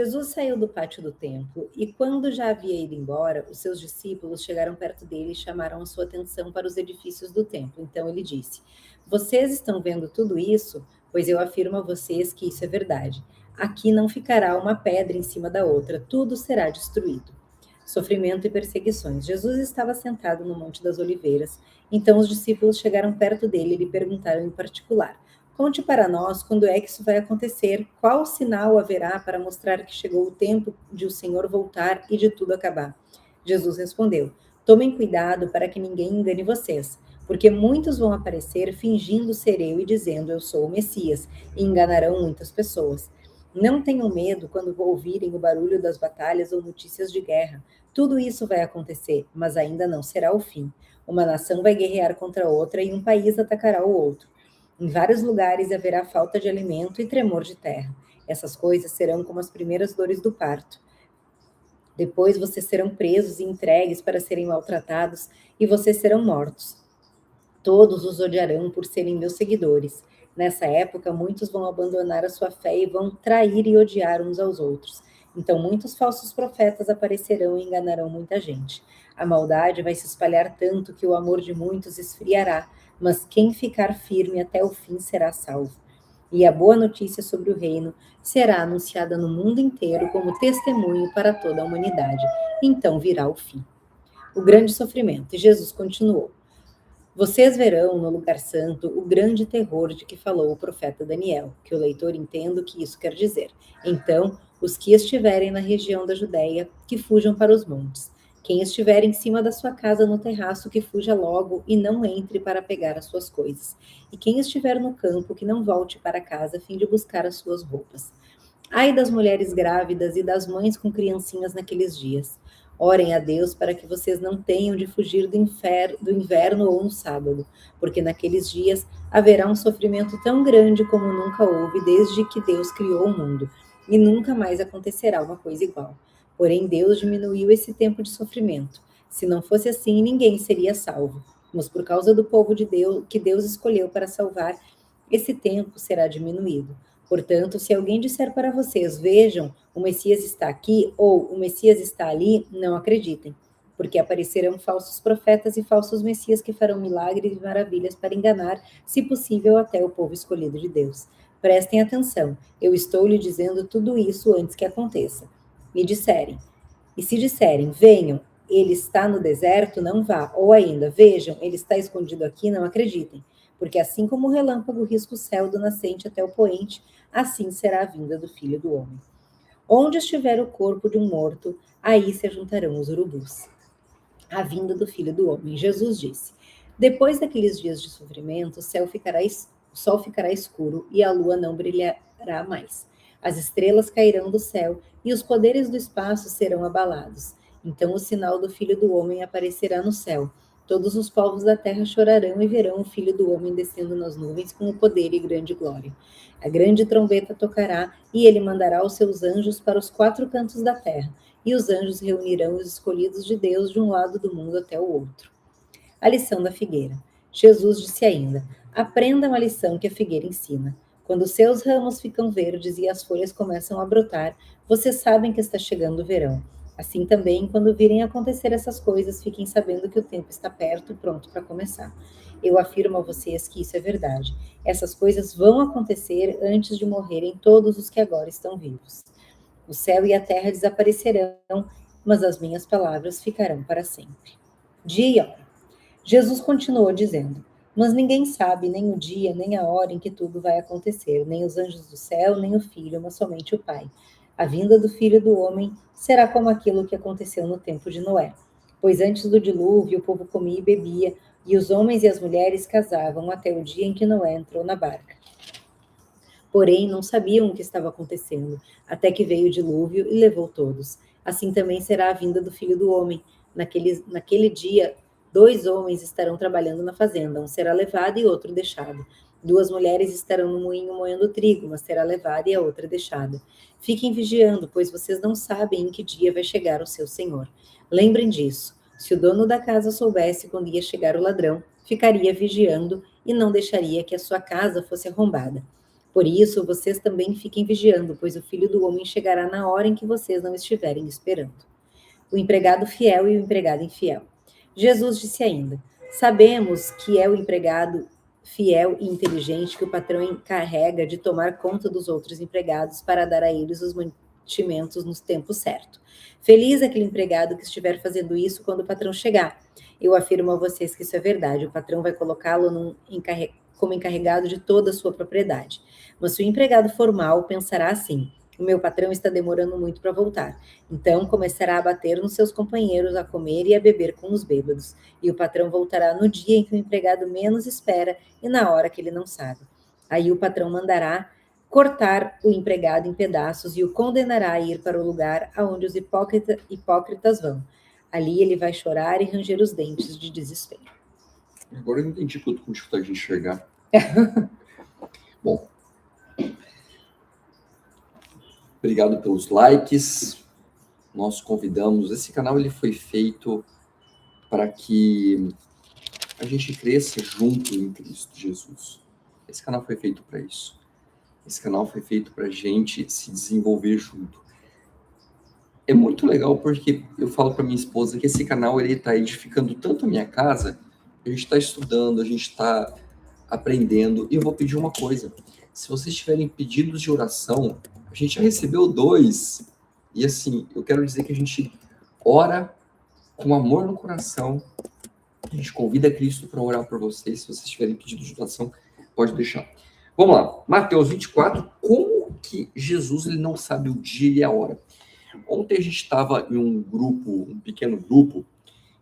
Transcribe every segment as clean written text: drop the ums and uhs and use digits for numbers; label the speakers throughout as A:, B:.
A: Jesus saiu do pátio do templo e, quando já havia ido embora, os seus discípulos chegaram perto dele e chamaram a sua atenção para os edifícios do templo. Então ele disse: Vocês estão vendo tudo isso? Pois eu afirmo a vocês que isso é verdade. Aqui não ficará uma pedra em cima da outra, tudo será destruído. Sofrimento e perseguições. Jesus estava sentado no Monte das Oliveiras. Então os discípulos chegaram perto dele e lhe perguntaram em particular: Conte para nós quando é que isso vai acontecer, qual sinal haverá para mostrar que chegou o tempo de o Senhor voltar e de tudo acabar. Jesus respondeu: Tomem cuidado para que ninguém engane vocês, porque muitos vão aparecer fingindo ser eu e dizendo eu sou o Messias, e enganarão muitas pessoas. Não tenham medo quando ouvirem o barulho das batalhas ou notícias de guerra. Tudo isso vai acontecer, mas ainda não será o fim. Uma nação vai guerrear contra outra e um país atacará o outro. Em vários lugares haverá falta de alimento e tremor de terra. Essas coisas serão como as primeiras dores do parto. Depois vocês serão presos e entregues para serem maltratados, e vocês serão mortos. Todos os odiarão por serem meus seguidores. Nessa época, muitos vão abandonar a sua fé e vão trair e odiar uns aos outros. Então, muitos falsos profetas aparecerão e enganarão muita gente. A maldade vai se espalhar tanto que o amor de muitos esfriará, mas quem ficar firme até o fim será salvo. E a boa notícia sobre o reino será anunciada no mundo inteiro como testemunho para toda a humanidade. Então virá o fim. O grande sofrimento. E Jesus continuou: Vocês verão no lugar santo o grande terror de que falou o profeta Daniel, que o leitor entenda o que isso quer dizer. Então, os que estiverem na região da Judéia, que fujam para os montes. Quem estiver em cima da sua casa no terraço, que fuja logo e não entre para pegar as suas coisas. E quem estiver no campo, que não volte para casa a fim de buscar as suas roupas. Ai das mulheres grávidas e das mães com criancinhas naqueles dias. Orem a Deus para que vocês não tenham de fugir do inverno ou no sábado, porque naqueles dias haverá um sofrimento tão grande como nunca houve desde que Deus criou o mundo, e nunca mais acontecerá uma coisa igual. Porém, Deus diminuiu esse tempo de sofrimento. Se não fosse assim, ninguém seria salvo. Mas por causa do povo de Deus, que Deus escolheu para salvar, esse tempo será diminuído. Portanto, se alguém disser para vocês, vejam, o Messias está aqui ou o Messias está ali, não acreditem, porque aparecerão falsos profetas e falsos messias que farão milagres e maravilhas para enganar, se possível, até o povo escolhido de Deus. Prestem atenção, eu estou lhe dizendo tudo isso antes que aconteça. E se disserem, venham, ele está no deserto, não vá, ou ainda, vejam, ele está escondido aqui, não acreditem, porque assim como o relâmpago risca o céu do nascente até o poente, assim será a vinda do Filho do Homem. Onde estiver o corpo de um morto, aí se juntarão os urubus. A vinda do Filho do Homem. Jesus disse: Depois daqueles dias de sofrimento, o sol ficará escuro e a lua não brilhará mais. As estrelas cairão do céu e os poderes do espaço serão abalados. Então o sinal do Filho do Homem aparecerá no céu. Todos os povos da terra chorarão e verão o Filho do Homem descendo nas nuvens com o poder e grande glória. A grande trombeta tocará e ele mandará os seus anjos para os quatro cantos da terra, e os anjos reunirão os escolhidos de Deus de um lado do mundo até o outro. A lição da figueira. Jesus disse ainda: Aprendam a lição que a figueira ensina. Quando os seus ramos ficam verdes e as folhas começam a brotar, vocês sabem que está chegando o verão. Assim também, quando virem acontecer essas coisas, fiquem sabendo que o tempo está perto e pronto para começar. Eu afirmo a vocês que isso é verdade. Essas coisas vão acontecer antes de morrerem todos os que agora estão vivos. O céu e a terra desaparecerão, mas as minhas palavras ficarão para sempre. Dia e hora. Jesus continuou dizendo: Mas ninguém sabe nem o dia, nem a hora em que tudo vai acontecer, nem os anjos do céu, nem o Filho, mas somente o Pai. A vinda do Filho do Homem será como aquilo que aconteceu no tempo de Noé. Pois antes do dilúvio, o povo comia e bebia, e os homens e as mulheres casavam até o dia em que Noé entrou na barca. Porém, não sabiam o que estava acontecendo, até que veio o dilúvio e levou todos. Assim também será a vinda do Filho do Homem. Naquele dia, 2 homens estarão trabalhando na fazenda, um será levado e outro deixado. 2 mulheres estarão no moinho moendo trigo, uma será levada e a outra deixada. Fiquem vigiando, pois vocês não sabem em que dia vai chegar o seu Senhor. Lembrem disso. Se o dono da casa soubesse quando ia chegar o ladrão, ficaria vigiando e não deixaria que a sua casa fosse arrombada. Por isso, vocês também fiquem vigiando, pois o Filho do Homem chegará na hora em que vocês não estiverem esperando. O empregado fiel e o empregado infiel. Jesus disse ainda: sabemos que é o empregado fiel e inteligente que o patrão encarrega de tomar conta dos outros empregados para dar a eles os mantimentos no tempo certo. Feliz aquele empregado que estiver fazendo isso quando o patrão chegar. Eu afirmo a vocês que isso é verdade. O patrão vai colocá-lo como encarregado de toda a sua propriedade. Mas se o empregado formal pensará assim: o meu patrão está demorando muito para voltar. Então começará a bater nos seus companheiros, a comer e a beber com os bêbados. E o patrão voltará no dia em que o empregado menos espera e na hora que ele não sabe. Aí o patrão mandará cortar o empregado em pedaços e o condenará a ir para o lugar aonde os hipócritas vão. Ali ele vai chorar e ranger os dentes de desespero.
B: Agora eu entendi que eu tô com dificuldade de enxergar. Bom. Obrigado pelos likes. Nós convidamos. Esse canal ele foi feito para que a gente cresça junto em Cristo Jesus. Esse canal foi feito para isso. Esse canal foi feito para a gente se desenvolver junto. É muito legal porque eu falo para minha esposa que esse canal ele está edificando tanto a minha casa, a gente está estudando, a gente está aprendendo. E eu vou pedir uma coisa: se vocês tiverem pedidos de oração, a gente já recebeu 2. E assim, eu quero dizer que a gente ora com amor no coração. A gente convida Cristo para orar por vocês. Se vocês tiverem pedido de oração, pode deixar. Vamos lá. Mateus 24. Como que Jesus ele não sabe o dia e a hora? Ontem a gente estava em um grupo, um pequeno grupo,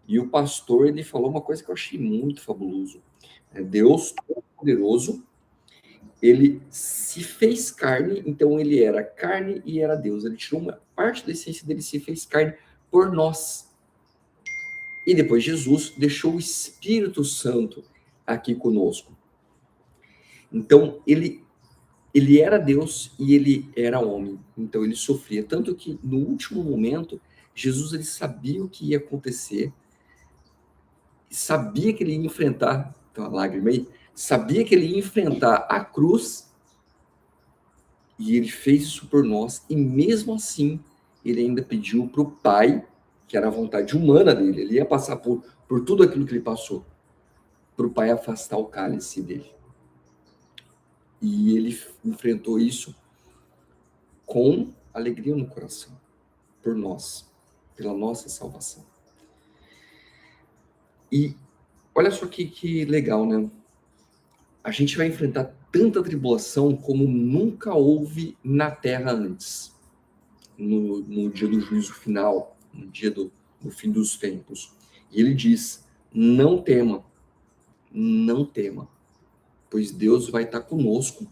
B: e o pastor ele falou uma coisa que eu achei muito fabuloso. Deus Todo-Poderoso, ele se fez carne, então ele era carne e era Deus. Ele tirou uma parte da essência dele, se fez carne por nós. E depois Jesus deixou o Espírito Santo aqui conosco. Então ele era Deus e ele era homem. Então ele sofria. Tanto que no último momento, Jesus ele sabia o que ia acontecer, sabia que ele ia enfrentar, então a lágrima aí, sabia que ele ia enfrentar a cruz, e ele fez isso por nós, e mesmo assim, ele ainda pediu para o Pai, que era a vontade humana dele, ele ia passar por tudo aquilo que ele passou, para o Pai afastar o cálice dele. E ele enfrentou isso com alegria no coração, por nós, pela nossa salvação. E olha só que legal, né? A gente vai enfrentar tanta tribulação como nunca houve na Terra antes. No dia do juízo final, no dia do fim dos tempos. E ele diz: não tema, pois Deus vai estar conosco,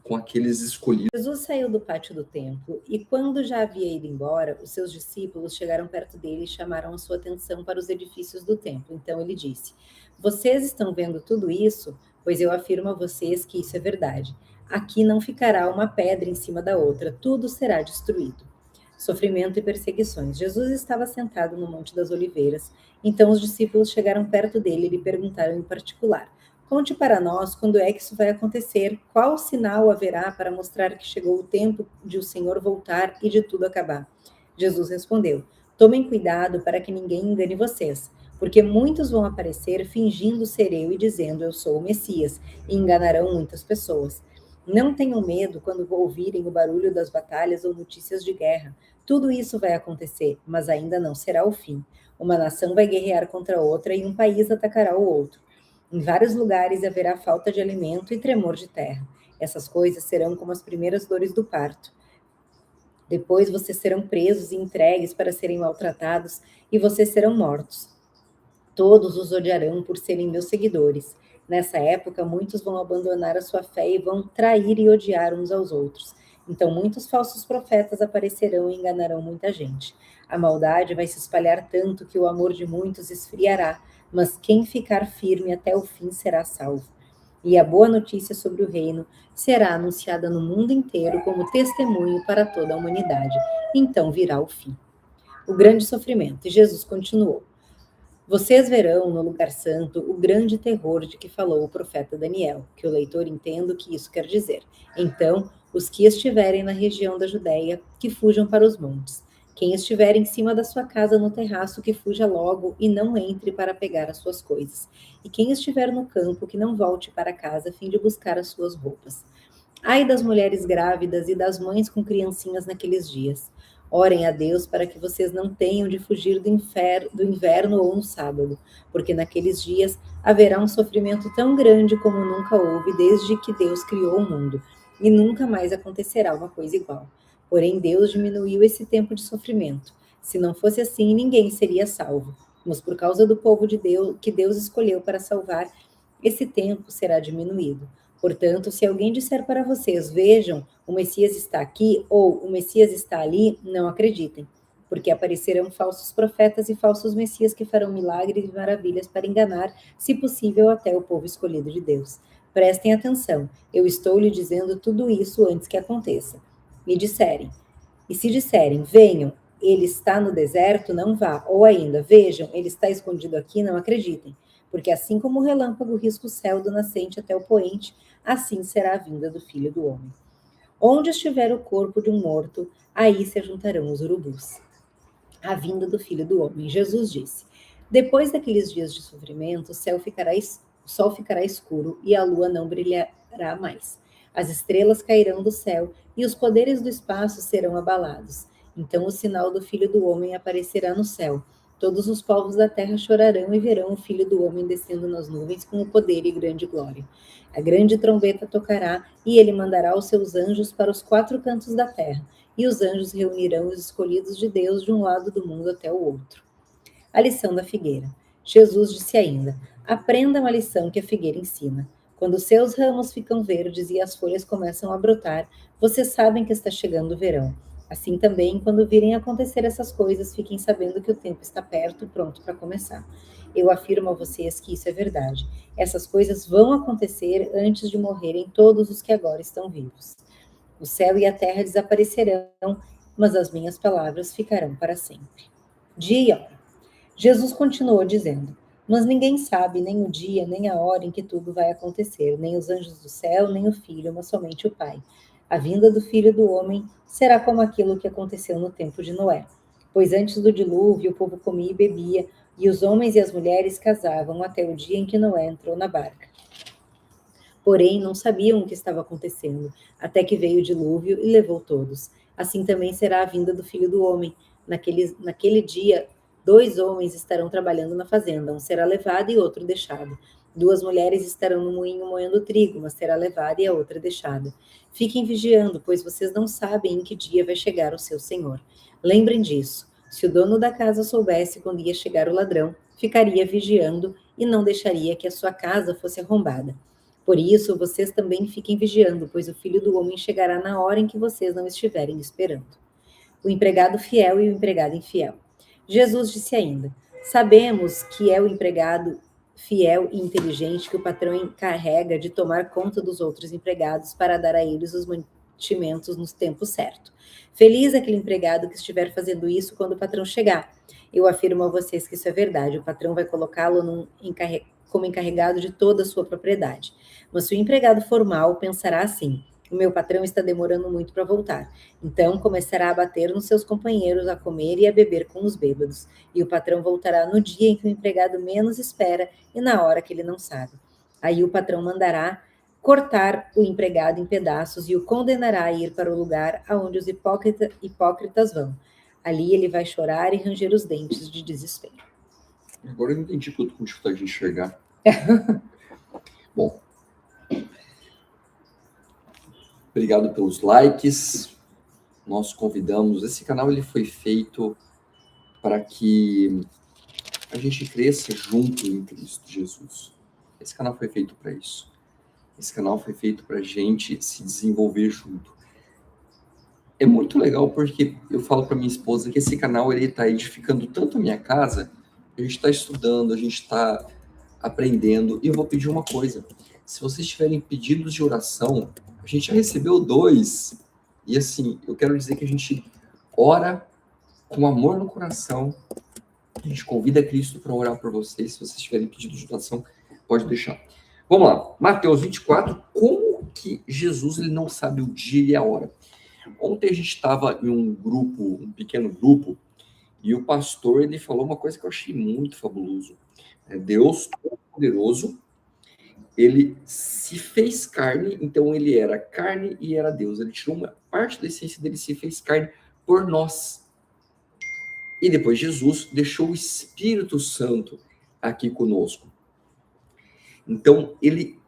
B: com aqueles escolhidos.
A: Jesus saiu do pátio do templo e, quando já havia ido embora, os seus discípulos chegaram perto dele e chamaram a sua atenção para os edifícios do templo. Então ele disse: vocês estão vendo tudo isso? Pois eu afirmo a vocês que isso é verdade. Aqui não ficará uma pedra em cima da outra, tudo será destruído. Sofrimento e perseguições. Jesus estava sentado no Monte das Oliveiras. Então os discípulos chegaram perto dele e lhe perguntaram em particular: conte para nós quando é que isso vai acontecer, qual sinal haverá para mostrar que chegou o tempo de o Senhor voltar e de tudo acabar. Jesus respondeu: tomem cuidado para que ninguém engane vocês, porque muitos vão aparecer fingindo ser eu e dizendo eu sou o Messias, e enganarão muitas pessoas. Não tenham medo quando ouvirem o barulho das batalhas ou notícias de guerra. Tudo isso vai acontecer, mas ainda não será o fim. Uma nação vai guerrear contra outra e um país atacará o outro. Em vários lugares haverá falta de alimento e tremor de terra. Essas coisas serão como as primeiras dores do parto. Depois vocês serão presos e entregues para serem maltratados e vocês serão mortos. Todos os odiarão por serem meus seguidores. Nessa época, muitos vão abandonar a sua fé e vão trair e odiar uns aos outros. Então, muitos falsos profetas aparecerão e enganarão muita gente. A maldade vai se espalhar tanto que o amor de muitos esfriará, mas quem ficar firme até o fim será salvo. E a boa notícia sobre o reino será anunciada no mundo inteiro como testemunho para toda a humanidade. Então virá o fim. O grande sofrimento. E Jesus continuou: Vocês verão no lugar santo o grande terror de que falou o profeta Daniel, que o leitor entenda o que isso quer dizer. Então, os que estiverem na região da Judéia, que fujam para os montes. Quem estiver em cima da sua casa no terraço, que fuja logo e não entre para pegar as suas coisas. E quem estiver no campo, que não volte para casa a fim de buscar as suas roupas. Ai das mulheres grávidas e das mães com criancinhas naqueles dias. Orem a Deus para que vocês não tenham de fugir do inverno ou no sábado, porque naqueles dias haverá um sofrimento tão grande como nunca houve desde que Deus criou o mundo, e nunca mais acontecerá uma coisa igual. Porém, Deus diminuiu esse tempo de sofrimento. Se não fosse assim, ninguém seria salvo. Mas por causa do povo de Deus, que Deus escolheu para salvar, esse tempo será diminuído. Portanto, se alguém disser para vocês, vejam, o Messias está aqui ou o Messias está ali, não acreditem, porque aparecerão falsos profetas e falsos messias que farão milagres e maravilhas para enganar, se possível, até o povo escolhido de Deus. Prestem atenção, eu estou lhe dizendo tudo isso antes que aconteça. E se disserem, venham, ele está no deserto, não vá, ou ainda, vejam, ele está escondido aqui, não acreditem, porque assim como o relâmpago risca o céu do nascente até o poente, assim será a vinda do Filho do Homem. Onde estiver o corpo de um morto, aí se juntarão os urubus. A vinda do Filho do Homem. Jesus disse: depois daqueles dias de sofrimento, o sol ficará escuro e a lua não brilhará mais. As estrelas cairão do céu e os poderes do espaço serão abalados. Então o sinal do Filho do Homem aparecerá no céu. Todos os povos da terra chorarão e verão o Filho do Homem descendo nas nuvens com o poder e grande glória. A grande trombeta tocará e ele mandará os seus anjos para os 4 cantos da terra, e os anjos reunirão os escolhidos de Deus de um lado do mundo até o outro. A lição da figueira. Jesus disse ainda: aprendam a lição que a figueira ensina. Quando seus ramos ficam verdes e as folhas começam a brotar, vocês sabem que está chegando o verão. Assim também, quando virem acontecer essas coisas, fiquem sabendo que o tempo está perto, pronto para começar. Eu afirmo a vocês que isso é verdade. Essas coisas vão acontecer antes de morrerem todos os que agora estão vivos. O céu e a terra desaparecerão, mas as minhas palavras ficarão para sempre. Dia e hora. Jesus continuou dizendo: mas ninguém sabe nem o dia, nem a hora em que tudo vai acontecer, nem os anjos do céu, nem o Filho, mas somente o Pai. A vinda do Filho do Homem será como aquilo que aconteceu no tempo de Noé. Pois antes do dilúvio, o povo comia e bebia, e os homens e as mulheres casavam até o dia em que Noé entrou na barca. Porém, não sabiam o que estava acontecendo, até que veio o dilúvio e levou todos. Assim também será a vinda do Filho do Homem. Naquele dia, 2 homens estarão trabalhando na fazenda, um será levado e outro deixado. 2 mulheres estarão no moinho moendo trigo, uma será levada e a outra deixada. Fiquem vigiando, pois vocês não sabem em que dia vai chegar o seu Senhor. Lembrem disso. Se o dono da casa soubesse quando ia chegar o ladrão, ficaria vigiando e não deixaria que a sua casa fosse arrombada. Por isso, vocês também fiquem vigiando, pois o Filho do Homem chegará na hora em que vocês não estiverem esperando. O empregado fiel e o empregado infiel. Jesus disse ainda: sabemos que é o empregado fiel e inteligente que o patrão encarrega de tomar conta dos outros empregados para dar a eles os mantimentos no tempo certo. Feliz aquele empregado que estiver fazendo isso quando o patrão chegar. Eu afirmo a vocês que isso é verdade. O patrão vai colocá-lo como encarregado de toda a sua propriedade. Mas se o empregado formal pensará assim: o meu patrão está demorando muito para voltar. Então começará a bater nos seus companheiros, a comer e a beber com os bêbados. E o patrão voltará no dia em que o empregado menos espera e na hora que ele não sabe. Aí o patrão mandará cortar o empregado em pedaços e o condenará a ir para o lugar aonde os hipócritas vão. Ali ele vai chorar e ranger os dentes de desespero.
B: Agora eu entendi tudo com dificuldade de enxergar. Bom. Obrigado pelos likes. Nós convidamos. Esse canal ele foi feito para que a gente cresça junto em Cristo Jesus. Esse canal foi feito para isso. Esse canal foi feito para a gente se desenvolver junto. É muito legal porque eu falo para minha esposa que esse canal ele está edificando tanto a minha casa. A gente está estudando, a gente está aprendendo. E eu vou pedir uma coisa. Se vocês tiverem pedidos de oração, a gente já recebeu 2. E assim, eu quero dizer que a gente ora com amor no coração A gente convida Cristo para orar por vocês. Se vocês tiverem pedido de oração, pode deixar. Vamos lá. Mateus 24. Como que Jesus ele não sabe o dia e a hora? Ontem a gente estava em um grupo, um pequeno grupo, e o pastor ele falou uma coisa que eu achei muito fabuloso. Deus Todo-Poderoso, ele se fez carne, então ele era carne e era Deus. Ele tirou uma parte da essência dele, se fez carne por nós. E depois Jesus deixou o Espírito Santo aqui conosco. Então ele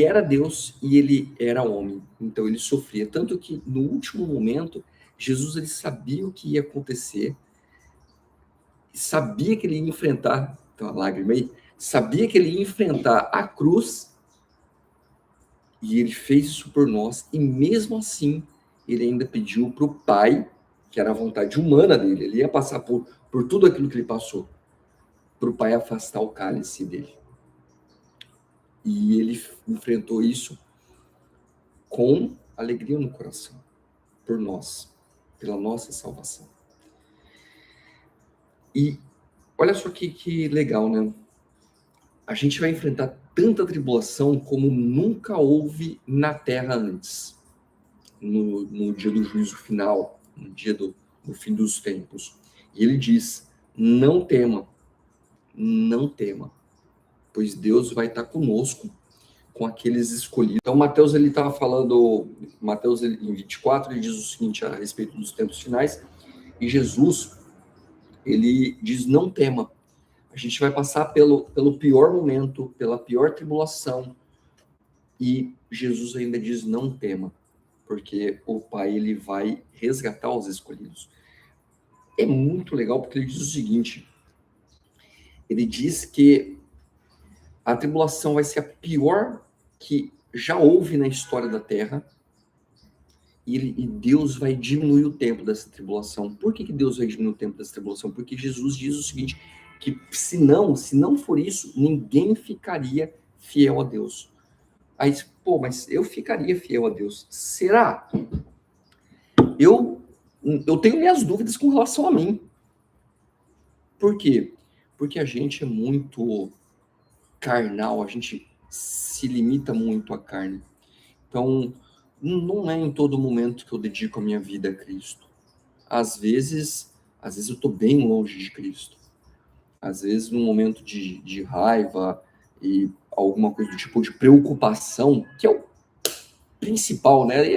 B: era Deus e ele era homem. Então ele sofria. Tanto que no último momento, Jesus ele sabia o que ia acontecer, sabia que ele ia enfrentar, então a lágrima aí, sabia que ele ia enfrentar a cruz, e ele fez isso por nós, e mesmo assim, ele ainda pediu para o Pai, que era a vontade humana dele, ele ia passar por tudo aquilo que ele passou, para o Pai afastar o cálice dele. E ele enfrentou isso com alegria no coração, por nós, pela nossa salvação. E olha só que legal, né? A gente vai enfrentar tanta tribulação como nunca houve na Terra antes. No dia do juízo final, no dia do fim dos tempos. E ele diz, não tema, pois Deus vai estar conosco, com aqueles escolhidos. Então, Mateus, ele estava falando, Mateus em 24, ele diz o seguinte a respeito dos tempos finais, e Jesus, ele diz, não tema. A gente vai passar pelo pior momento, pela pior tribulação, e Jesus ainda diz, não tema, porque o Pai, ele vai resgatar os escolhidos. É muito legal, porque ele diz o seguinte, ele diz que a tribulação vai ser a pior que já houve na história da Terra, e Deus vai diminuir o tempo dessa tribulação. Por que Deus vai diminuir o tempo dessa tribulação? Porque Jesus diz o seguinte, que se não for isso, ninguém ficaria fiel a Deus. Aí, mas eu ficaria fiel a Deus. Será? Eu tenho minhas dúvidas com relação a mim. Por quê? Porque a gente é muito carnal, a gente se limita muito à carne. Então, não é em todo momento que eu dedico a minha vida a Cristo. Às vezes eu estou bem longe de Cristo. Às vezes, num momento de raiva e alguma coisa do tipo de preocupação, que é o principal, né?